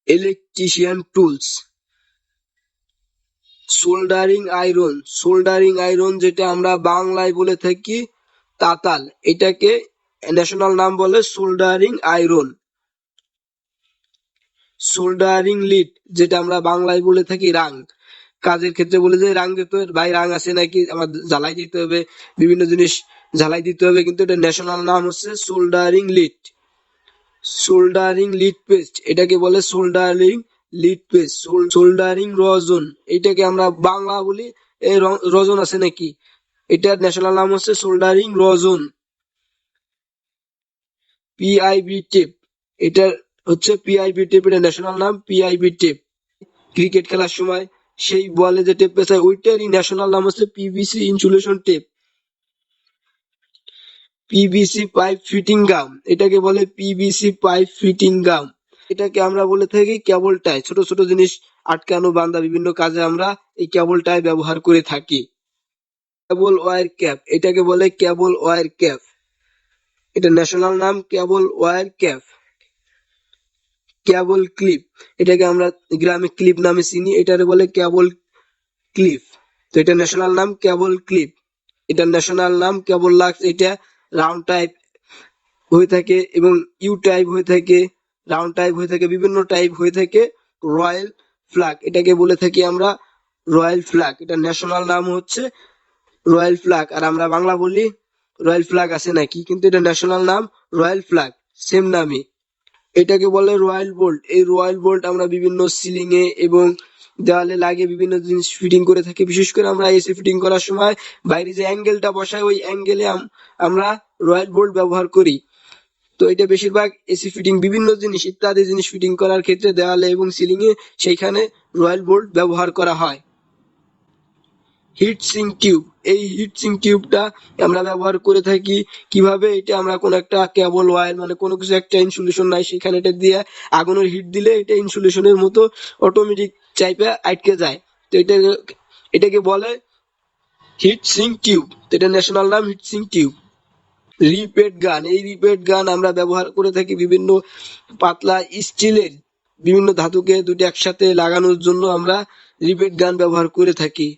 Electrician tools. Soldering iron যেটা আমরা বাংলায় বলে থাকি তাতাল, এটাকে ন্যাশনাল নাম বলে সোল্ডারিং আয়রন। সোল্ডারিং লিড যেটা আমরা বাংলায় বলে থাকি রাং, কাজের ক্ষেত্রে বলে যে রাং দিতে হবে, ভাই রাং আছে নাকি, আমার ঝালাই দিতে হবে, বিভিন্ন জিনিস ঝালাই দিতে হবে, কিন্তু এটা ন্যাশনাল নাম হচ্ছে soldering lead. Soldering lead paste, এটাকে বলে সোল্ডারিং লিড পেস্ট। সোল্ডারিং রজন, এটাকে আমরা বাংলা বলি এই রজন আছে নাকি, এটার ন্যাশনাল নাম হচ্ছে সোল্ডারিং রজন। পিআইবি টেপ, এটার হচ্ছে পিআইবি টেপ, এটা ন্যাশনাল নাম পিআইবি টেপ। ক্রিকেট খেলার সময় সেই বলে যে টেপ পেঁচায় ওইটারই ন্যাশনাল নাম হচ্ছে PVC insulation tape. PVC pipe fitting gum, এটাকে বলে পিভিসি পাইপ ফিটিং গাম। এটাকে আমরা বলে থাকি কেবল টাই, ছোট ছোট জিনিস আটকানো বাঁধা বিভিন্ন কাজে আমরা এই কেবল টাই ব্যবহার করে থাকি। কেবল ওয়্যার ক্যাপ, এটাকে বলে কেবল ওয়্যার ক্যাপ, এটা ন্যাশনাল নাম কেবল ওয়্যার ক্যাপ। কেবল ক্লিপ, এটাকে আমরা গ্রামে ক্লিপ নামে চিনি, এটাকে বলে কেবল ক্লিপ, তো এটা ন্যাশনাল নাম কেবল ক্লিপ। এটা ন্যাশনাল নাম কেবল লাক্স, এটা রাউন্ড টাইপ হয়ে থাকে এবং ইউ টাইপ হয়ে থাকে, রাউন্ড টাইপ হয়ে থাকে, বিভিন্ন টাইপ হয়ে থাকে। রয়্যাল ফ্ল্যাগ, এটাকে বলে থাকি আমরা রয়্যাল ফ্ল্যাগ, এটা ন্যাশনাল নাম হচ্ছে রয়্যাল ফ্ল্যাগ। আর আমরা বাংলা বলি রয়্যাল ফ্ল্যাগ আছে নাকি, কিন্তু এটা ন্যাশনাল নাম রয়্যাল ফ্ল্যাগ, সেম নামে। এটাকে বলে রয়্যাল বোল্ট, এই রয়্যাল বোল্ট আমরা বিভিন্ন সিলিং এ এবং দেওয়ালে লাগিয়ে বিভিন্ন জিনিস ফিটিং করে থাকি। বিশেষ করে আমরা এসি ফিটিং করার সময় বাইরে যে অ্যাঙ্গেলটা বসাই ওই অ্যাঙ্গেলে আমরা রয়্যাল বোল্ট ব্যবহার করি। তো এটা বেশিরভাগ এসি ফিটিং বিভিন্ন জিনিস ইত্যাদি জিনিস ফিটিং করার ক্ষেত্রে দেওয়ালে এবং সিলিং এ সেইখানে রয়্যাল বোল্ট ব্যবহার করা হয়। হিট সিঙ্ক টিউব, এই হিট সিঙ্ক টিউবটা আমরা ব্যবহার করে থাকি কিভাবে, এটা আমরা কোন একটা কেবল ওয়্যার মানে কোনো কিছু একটা ইনসুলেশন নাই, সেখানে এটা দিয়ে আগুনের হিট দিলে এটা ইনসুলেশনের মতো অটোমেটিক চাইপে আটকে যায়, তো এটাকে বলে হিট সিঙ্ক টিউব, তো এটা ন্যাশনাল নাম হিট সিঙ্ক টিউব। রিপেট গান, এই রিপেট গান আমরা ব্যবহার করে থাকি বিভিন্ন পাতলা স্টিলের বিভিন্ন ধাতুকে দুটো একসাথে লাগানোর জন্য আমরা রিপেট গান ব্যবহার করে থাকি।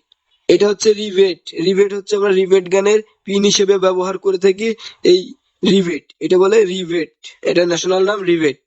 এটা হচ্ছে রিভেট, রিভেট হচ্ছে আমরা রিভেট গানের পিন হিসেবে ব্যবহার করে থাকি এই রিভেট, এটা বলে রিভেট, এটা ন্যাশনাল নাম রিভেট।